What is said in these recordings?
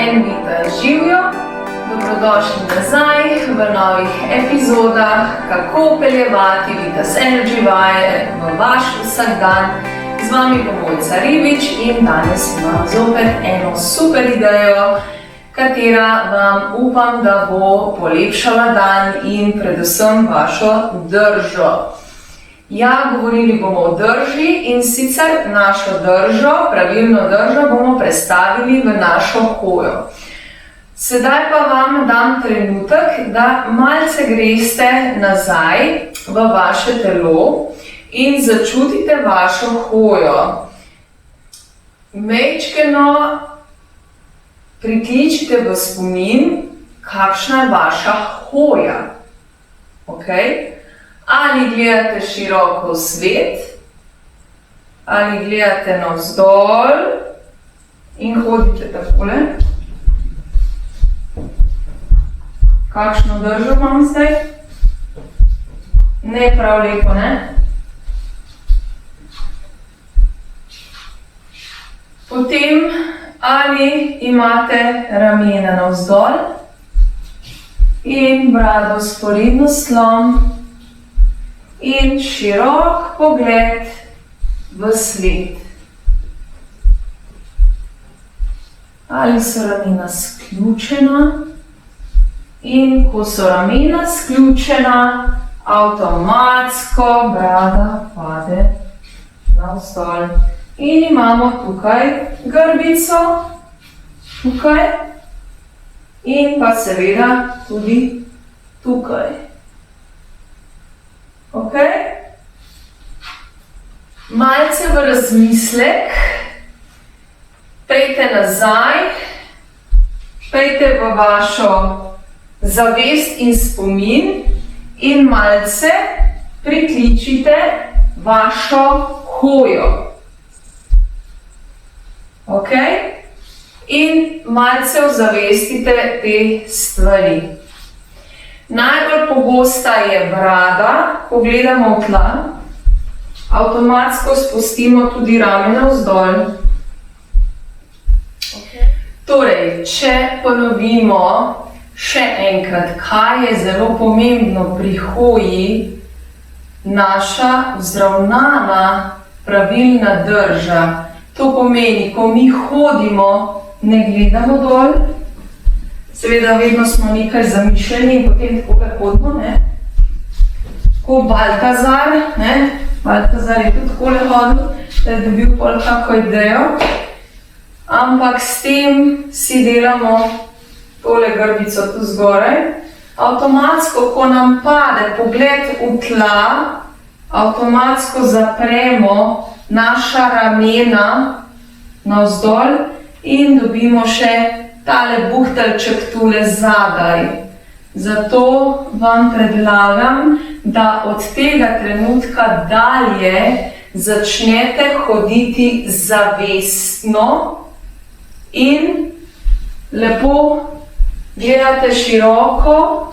en Vita živijo. Dobrodošli nazaj v novih epizodah, kako peljevati Vitas Energy vaje v vaš vsakdan. Z vami bo Mojca Ribič in danes imam zopet eno super idejo, katera vam upam, da bo polepšala dan in predvsem vašo držo. Ja, govorili bomo o drži in sicer našo držo, pravilno držo, bomo prestavili v našo hojo. Sedaj pa vam dam trenutek, da malce greste nazaj v vaše telo in začutite vašo hojo. Majčkeno prikličite v spomin, kakšna je vaša hoja. Okay? Ali gledate široko v svet, ali gledate navzdol in hodite takole. Kakšno držo imam zdaj? Ne prav lepo, ne? Potem, ali imate ramena navzdol in brado vzporedno s tlom in širok pogled v svet. Ali so ramena sključena in ko so ramena sključena, avtomatsko brada pade navzdol. In imamo tukaj grbico, tukaj in pa seveda tudi tukaj. Ok? Malce v razmislek, pejte nazaj, pejte v vašo zavest in spomin in malce prikličite vašo hojo. Ok? In malce ozavestite te stvari. Najbolj pogosta je brada, ko gledamo v tla, avtomatsko spustimo tudi ramena vzdolj. Okay. Torej, če ponovimo še enkrat, kaj je zelo pomembno pri hoji, naša vzravnana, pravilna drža. To pomeni, ko mi hodimo, ne gledamo dol, seveda vedno smo nekaj zamišljeni in potem tako hodimo, ne? Ko Baltazar, ne? Baltazar je tudi takole hodil, da je dobil pol kako idejo, ampak s tem si delamo tole grbico tu zgoraj. Avtomatsko, ko nam pade pogled v tla, avtomatsko zapremo naša ramena navzdol in dobimo še tale buhteljček tule zadaj. Zato vam predlagam, da od tega trenutka dalje začnete hoditi zavestno in lepo gledate široko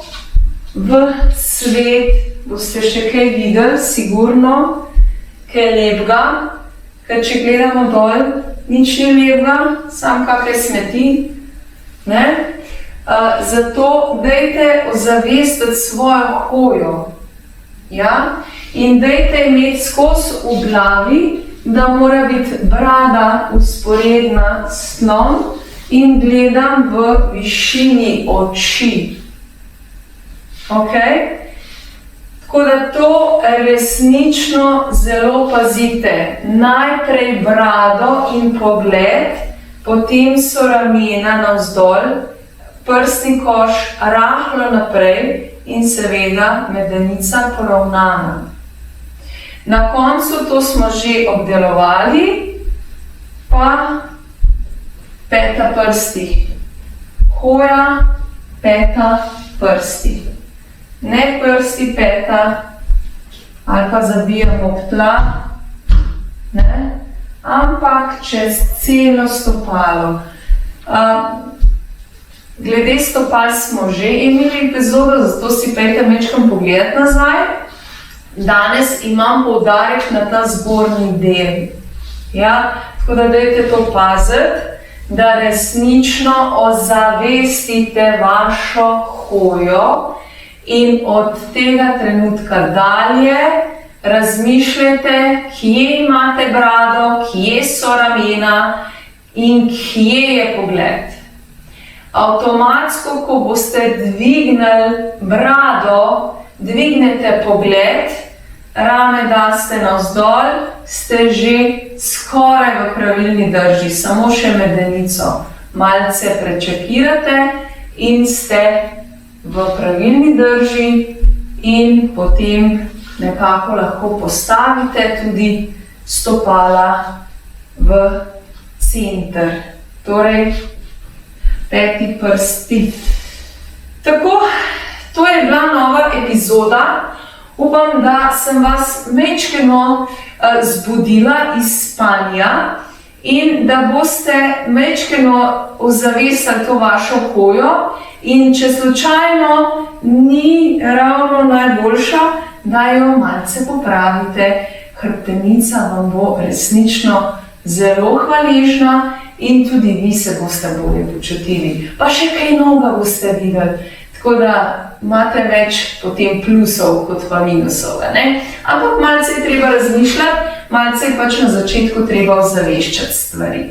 v svet. Boste še kaj videli, sigurno, kaj je lepega, ker če gledamo dol, nič ni lepega, samo kakšne smeti. Ne? Zato dajte ozavestiti svojo hojo. Ja? In dajte imeti skozi v glavi, da mora biti brada vzporedna s tlom in gledam v višini oči. Ok? Tako da to resnično zelo pazite. Najprej brado in pogled, potem so ramena navzdol, prsni koš rahlo naprej in seveda medenica poravnana. Na koncu to smo že obdelovali, pa peta prsti. Hoja, peta prsti. Ne prsti, peta, ali pa zabijamo ob tla, ne? Ampak čez celo stopalo. Glede stopal smo že imeli epizodo, zato si pejte majčkeno pogled nazaj. Danes imam poudarek na ta zgornji del. Ja? Tako da dajte to paziti. da resnično ozavestite vašo hojo in od tega trenutka dalje razmišljate, kje imate brado, kje so ramena in kje je pogled. Avtomatsko, ko boste dvignili brado, dvignete pogled, rame daste navzdol, ste že skoraj v pravilni drži, samo še medenico malce prečekirate in ste v pravilni drži in potem nekako lahko postavite tudi stopala v center, torej peti prsti. Tako, to je bila nova epizoda. Upam, da sem vas majčkeno zbudila iz spanja in da boste majčkeno ozavestili to vašo hojo in če slučajno ni ravno najboljša, da jo malce popravite. Hrbtenica vam bo resnično zelo hvaležna in tudi vi se boste bolje počutili. Pa še kaj novega boste videli. Tako da imate več potem plusov kot pa minusov, ne? Ampak malce je treba razmišljati, malce je pač na začetku treba ozaveščati stvari.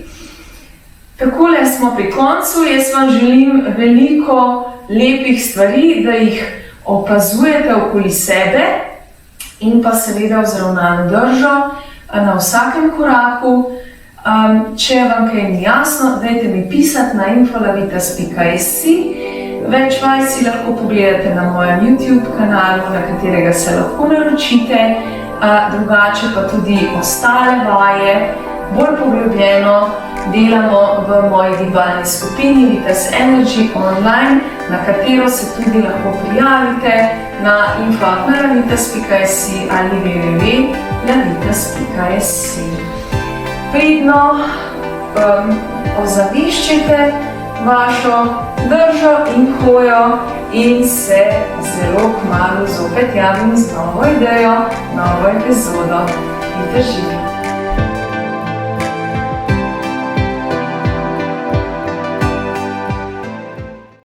Takole smo pri koncu, jaz vam želim veliko lepih stvari, da jih opazujete okoli sebe in pa seveda vzravnano držo na vsakem koraku. Če vam kaj ni jasno, dajte mi pisati na info@vitas.si. Več vaj si lahko pogledate na mojem YouTube kanalu, na katerega se lahko naročite, drugače pa tudi ostale vaje, bolj poglobljeno delamo v moji gibalni skupini Vitas Energy Online, na katero se tudi lahko prijavite na info@vitas.si ali www.vitas.si. Pridno ozaveščite vašo držo in hojo in se zelo kmalu zopet javim z novo idejo, novo epizodo. Vidite živi!